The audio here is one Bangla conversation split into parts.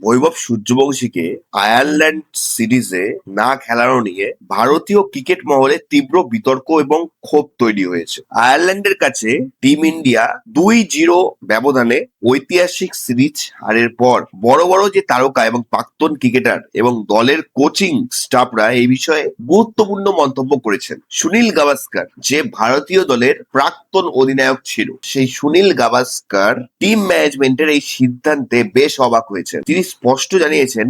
বৈভব সূর্যবংশীকে আয়ারল্যান্ড সিরিজে না খেলানো নিয়ে ভারতীয় ক্রিকেট মহলে তীব্র বিতর্ক এবং ক্ষোভ তৈরি হয়েছে। আয়ারল্যান্ডের কাছে টিম ইন্ডিয়া 2-0 ব্যবধানে ঐতিহাসিক সিরিজ হারের পর বড় বড় যে তারকা এবং প্রাক্তন ক্রিকেটার এবং দলের কোচিং স্টাফরা এই বিষয়ে গুরুত্বপূর্ণ মন্তব্য করেছেন। সুনীল গাভাস্কার, যে ভারতীয় দলের প্রাক্তন অধিনায়ক ছিল, সেই সুনীল গাভাস্কার টিম ম্যানেজমেন্টের এই সিদ্ধান্তে বেশ অবাক হয়েছেন। তিনি স্পষ্ট জানিয়েছেন,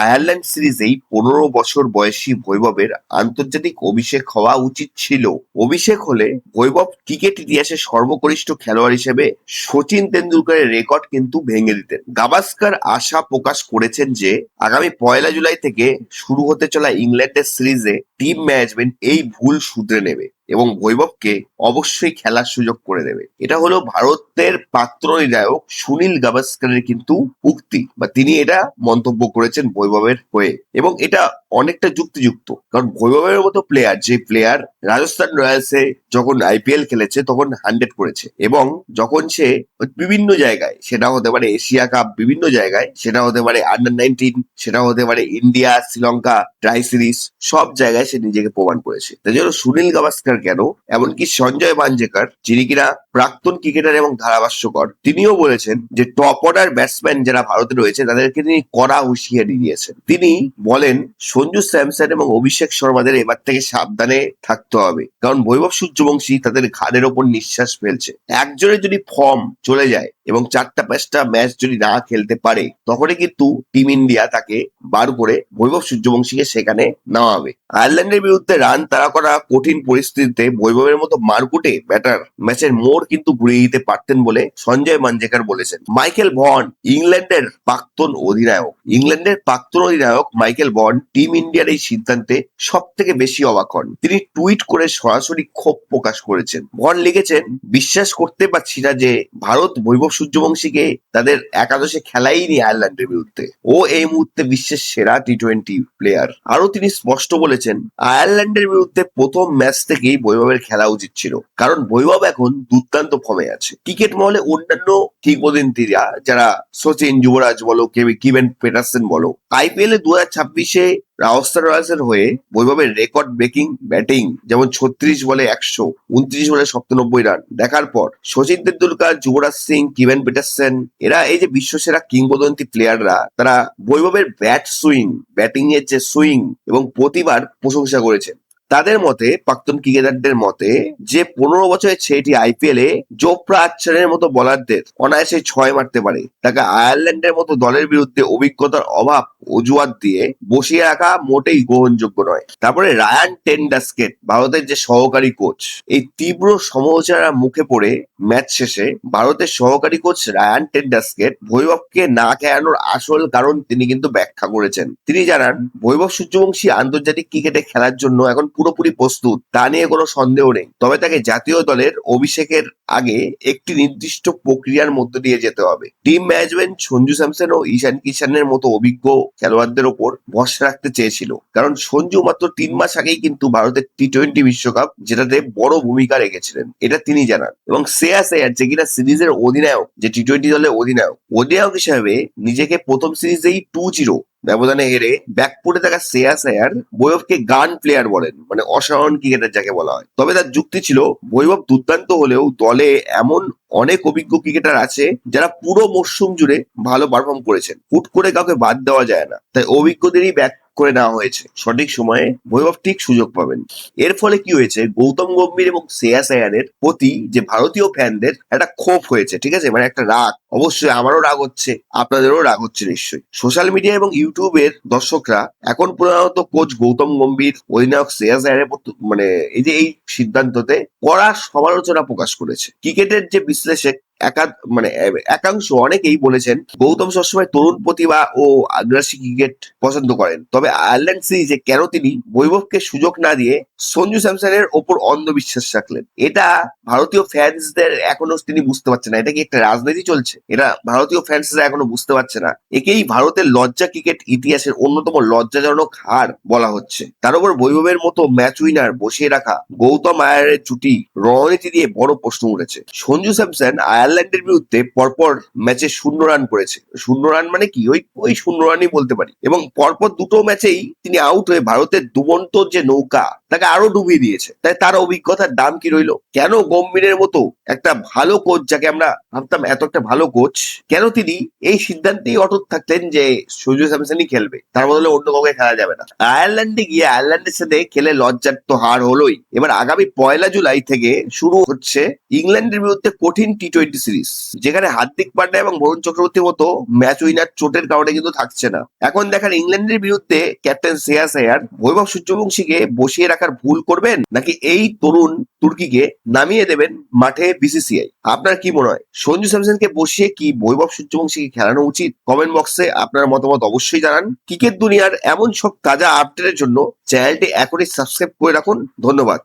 আয়ারল্যান্ড সিরিজেই 15 বছর বয়সী বৈভবের আন্তর্জাতিক অভিষেক হওয়া উচিত ছিল। অভিষেক হলে বৈভব ক্রিকেট ইতিহাসে সর্বকনিষ্ঠ খেলোয়াড় হিসেবে সচিন তেন্ডুলকরের রেকর্ড কিন্তু ভেঙে দিতেন। গাভাস্কার আশা প্রকাশ করেছেন যে আগামী 1 জুলাই থেকে শুরু হতে চলা ইংল্যান্ডের সিরিজে টিম ম্যানেজমেন্ট এই ভুল শুধরে নেবে এবং বৈভবকে অবশ্যই খেলার সুযোগ করে দেবে। এটা হলো ভারতের প্রাক্তন অধিনায়ক সুনীল গাভাস্কারের কিন্তু উক্তি, বা তিনি এটা মন্তব্য করেছেন বৈভবের হয়ে, এবং এটা অনেকটা যুক্তিযুক্ত। কারণ বৈভবের মতো প্লেয়ার, যে প্লেয়ার রাজস্থান রয়্যালসে যখন আইপিএল খেলেছে তখন 100 করেছে, এবং যখন সে বিভিন্ন জায়গায়, সেটা হতে পারে এশিয়া কাপ, বিভিন্ন জায়গায়, সেটা হতে পারে আন্ডার-19, সেটা হতে পারে ইন্ডিয়া শ্রীলঙ্কা ট্রাই সিরিজ, সব জায়গায় সে নিজেকে প্রমাণ করেছে। তাই জন্য সুনীল গাভাস্কার কেন, এমনকি সঞ্জয় মাঞ্জেকর, যিনি কিনা প্রাক্তন ক্রিকেটার এবং ধারাভাষ্যকর, তিনিও বলেছেন যে টপ অর্ডার ব্যাটসম্যান যারা ভারতে রয়েছে তাদেরকে তিনি কড়া হুঁশিয়ারি দিয়েছেন। তিনি বলেন সঞ্জু স্যামসন এবং অভিষেক শর্মাদের এবার থেকে সাবধানে থাকতে হবে, কারণ বৈভব সূর্যবংশী তাদের ঘাড়ের ওপর নিঃশ্বাস ফেলছে। একজনের যদি ফর্ম চলে যায় এবং 4-5টা ম্যাচ যদি না খেলতে পারে, তখনই কিন্তু টিম ইন্ডিয়া তাকে বার করে বৈভব সূর্যবংশীকে সেখানে নামাবে। আয়ারল্যান্ডের বিরুদ্ধে রান তাড়া করা কঠিন পরিস্থিতিতে বৈভবের মতো মারকুটে ব্যাটার ম্যাচের মোড় কিন্তু ঘুরিয়ে দিতে পারতেন বলে সঞ্জয় মাঞ্জেকর বলেছেন। মাইকেল ভন, ইংল্যান্ডের প্রাক্তন অধিনায়ক মাইকেল ভন টিম ইন্ডিয়ার এই সিদ্ধান্তে সব থেকে বেশি অবাক হন। তিনি টুইট করে সরাসরি ক্ষোভ প্রকাশ করেছেন। ভন লিখেছেন, বিশ্বাস করতে পারছি না যে ভারত বৈভব সূর্যবংশীকে তাদের একাদশে খেলাইনি আয়ারল্যান্ডের বিরুদ্ধে। ও এই মুহূর্তে বিশ্বের সেরা টি-20 প্লেয়ার। আরো তিনি স্পষ্ট বলেছেন, আয়ারল্যান্ডের বিরুদ্ধে প্রথম ম্যাচ থেকেই বৈভবের খেলা উচিত ছিল, কারণ বৈভব এখন দুর্দান্ত ফর্মে আছে। ক্রিকেট মহলে অন্যান্য কিংবদন্তিরা, যারা সচিন, যুবরাজ বলো, কিভেন পিটারসেন বলো, আইপিএল এ 2026-এ রাজস্থান রয়্যালসের হয়ে বৈভবের রেকর্ড ব্রেকিং ব্যাটিং, যেমন 36 বলে 100, 29 বলে 97 রান দেখার পর সচিন তেন্ডুলকর, যুবরাজ সিং, কিভেন পিটারসেন, এরা এই যে বিশ্বসেরা কিংবদন্তি প্লেয়াররা, তারা বৈভবের ব্যাটিং এর যে সুইং এবং প্রতিবার প্রশংসা করেছেন। তাদের মতে, প্রাক্তন ক্রিকেটারদের মতে, যে 15 বছরের ছেলেটি আইপিএল এ জোফরা আর্চারের মতো বোলারদের অনায়াসে 6 মারতে পারে, তাকে আয়ারল্যান্ডের মতো দলের বিরুদ্ধে অভিজ্ঞতার অভাব অজুহাত দিয়ে বসিয়ে রাখা মোটেই গ্রহণযোগ্য নয়। তারপরে রায়ান টেন্ডাস্কেট, ভারতের যে সহকারী কোচ, এই তীব্র সমালোচনার মুখে পড়ে ম্যাচ শেষে ভারতের সহকারী কোচ রায়ান টেন্ডাস্কেট বৈভবকে না খেলানোর আসল কারণ তিনি কিন্তু ব্যাখ্যা করেছেন। তিনি জানান, বৈভব সূর্যবংশী আন্তর্জাতিক ক্রিকেটে খেলার জন্য এখন পুরোপুরি প্রস্তুত, তা নিয়ে কোনো সন্দেহ নেই। তবে তাকে জাতীয় দলের অভিষেকের আগে একটি নির্দিষ্ট প্রক্রিয়ার মধ্য দিয়ে যেতে হবে। টিম ম্যানেজমেন্ট সঞ্জু স্যামসন ও ঈশান কিষানের মতো অভিজ্ঞ খেলোয়াড়দের ওপর ভরসা রাখতে চেয়েছিল, কারণ সঞ্জু মাত্র 3 মাস আগেই কিন্তু ভারতের টি-20 বিশ্বকাপ যেটাতে বড় ভূমিকা রেখেছিলেন, এটা তিনি জানান। এবং শ্রেয়াস আয়ার, যে কিনা সিরিজের অধিনায়ক, যে টি-20 দলের অধিনায়ক হিসেবে নিজেকে প্রথম সিরিজেই 2-0 ব্যবধানে হেরে ব্যাকফুটে থাকা শ্রেয়াস আয়ার বৈভবকে গান প্লেয়ার বলেন, মানে অসাধারণ ক্রিকেটার যাকে বলা হয়। তবে তার যুক্তি ছিল, বৈভব দুর্দান্ত হলেও দলে এমন অনেক অভিজ্ঞ ক্রিকেটার আছে যারা পুরো মরশুম জুড়ে ভালো পারফর্ম করেছেন, হুট করে কাউকে বাদ দেওয়া যায় না, তাই অভিজ্ঞদেরই ব্যাক করে নেওয়া হয়েছে। সঠিক সময়ে বৈভব ঠিক সুযোগ পাবেন। এর ফলে কি হয়েছে, গৌতম গম্ভীর এবং শ্রেয়াস আয়ারের প্রতি যে ভারতীয় ফ্যানদের একটা ক্ষোভ হয়েছে, ঠিক আছে, মানে একটা রাগ। অবশ্যই আমারও রাগ হচ্ছে, আপনাদেরও রাগ হচ্ছে নিশ্চয়ই। সোশ্যাল মিডিয়া এবং ইউটিউবের দর্শকরা এখন প্রধানত কোচ গৌতম গম্ভীর, অধিনায়ক শ্রেয়াস আয়ারের মানে এই সিদ্ধান্ততে কড়া সমালোচনা প্রকাশ করেছে। ক্রিকেটের যে বিশ্লেষক একাংশ অনেকেই বলেছেন, গৌতম সবসময় তরুণ প্রতিভা ও আগ্রাসী ক্রিকেট পছন্দ করেন, তবে আয়ারল্যান্ড সিরিজে কেন তিনি বৈভবকে সুযোগ না দিয়ে সঞ্জু স্যামসনের ওপর অন্ধবিশ্বাস রাখলেন, এটা ভারতীয় ফ্যান্সদের এখনো তিনি বুঝতে পারছেন না। এটা কি একটা রাজনীতি চলছে? এটা ভারতীয় ফ্যান্সরা এখনো বুঝতে পারছে না। একেই ভারতের লজ্জা ক্রিকেট ইতিহাসের অন্যতম লজ্জাজনক হার বলা হচ্ছে। তার উপর বৈভবের মতো ম্যাচ উইনার বসিয়ে রাখা গৌতম আয়ারের জুটি রণনীতি দিয়ে বড় প্রশ্ন উঠেছে। সঞ্জু স্যামসন আয়ারল্যান্ড আয়ারল্যান্ডের বিরুদ্ধে পরপর ম্যাচে 0 রান করেছে। 0 রান মানে কি, ওই ওই 0 রানই বলতে পারি। এবং পরপর দুটো ম্যাচেই তিনি আউট হয়ে ভারতের ডুবন্ত যে নৌকা তাকে আরো ডুবিয়ে দিয়েছে। তাই তার অভিজ্ঞতার দাম কি রইলো? কেন গম্ভীরের মতো একটা ভালো কোচ, যাকে আমরা ভাবতাম এত একটা ভালো কোচ, কেন তিনি এই সিদ্ধান্তেই অটুট থাকতেন যে সঞ্জু স্যামসনই খেলবে, তার বদলে অন্য কাউকে খেলা যাবে না? আয়ারল্যান্ডে গিয়ে আয়ারল্যান্ডের সাথে খেলে লজ্জার তো হার হলোই। এবার আগামী 1 জুলাই থেকে শুরু হচ্ছে ইংল্যান্ডের বিরুদ্ধে কঠিন টি-20 সিরিজ, যেখানে হার্দিক পান্ডা এবং বরুণ চক্রবর্তীর মতো ম্যাচ উইনার চোটের কারণে কিন্তু থাকছে না। এখন দেখার ইংল্যান্ডের বিরুদ্ধে ক্যাপ্টেন শ্রেয়াস আয়ার বৈভব সূর্যবংশীকে বসিয়ে রাখার ভুল করবেন, নাকি এই তরুণ তুর্কিকে নামিয়ে দেবেন মাঠে বিসিসিআই? আপনার কি মনে হয়, সঞ্জু স্যামসনকে বসিয়ে কি বৈভব সূর্যবংশীকে খেলানো উচিত? কমেন্ট বক্সে আপনার মতামত অবশ্যই জানান। ক্রিকেট দুনিয়ার এমন সব তাজা আপডেটের জন্য চ্যানেলটি এখনই সাবস্ক্রাইব করে রাখুন। ধন্যবাদ।